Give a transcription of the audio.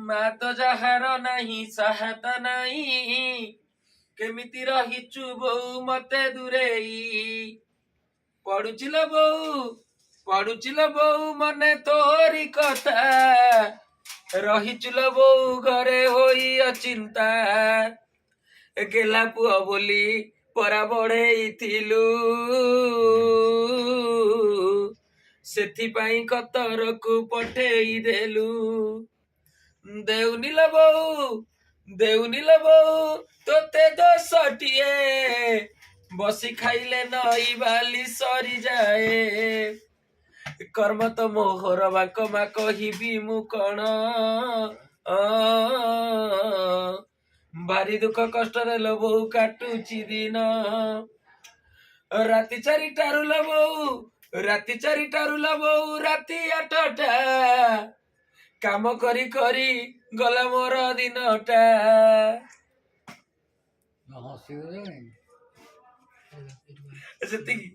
ମା ତ ଯାହାର ନାହିଁ ସାହାତା ନାହିଁ କେମିତି ରହିଛୁ ବୋଉ ମତେ ଦୂରେଇ ପଡୁଚିଲ ବୋଉ ମନେ ତୋରି କଥା ରହିଚୁଲ ବୋଉ ଘରେ ହୋଇ ଅଚିନ୍ତା ଗେଲା ପୁଅ ବୋଲି ପରା ବଢେଇଥିଲୁ ସେଥିପାଇଁ କତରକୁ ପଠେଇ ଦେଲୁ ଦେଉନିଲ ବୋଉ ତୋତେ ଦୋଷଟିଏ ବସି ଖାଇଲେ ନଈ ବାଲି ସରିଯାଏ କର୍ମ ତ ମୋହର ବାଙ୍କ ମା କହିବି ମୁଁ କଣ ଭାରି ଦୁଃଖ କଷ୍ଟରେ ଲୋ ବୋଉ କାଟୁଛି ଦିନ ରାତି 4টাରୁ ଲୋ ବୋଉ ରାତି 8ଟା କାମ କରି କରି ଗଲା ମୋର ଦିନଟା ସେତିକି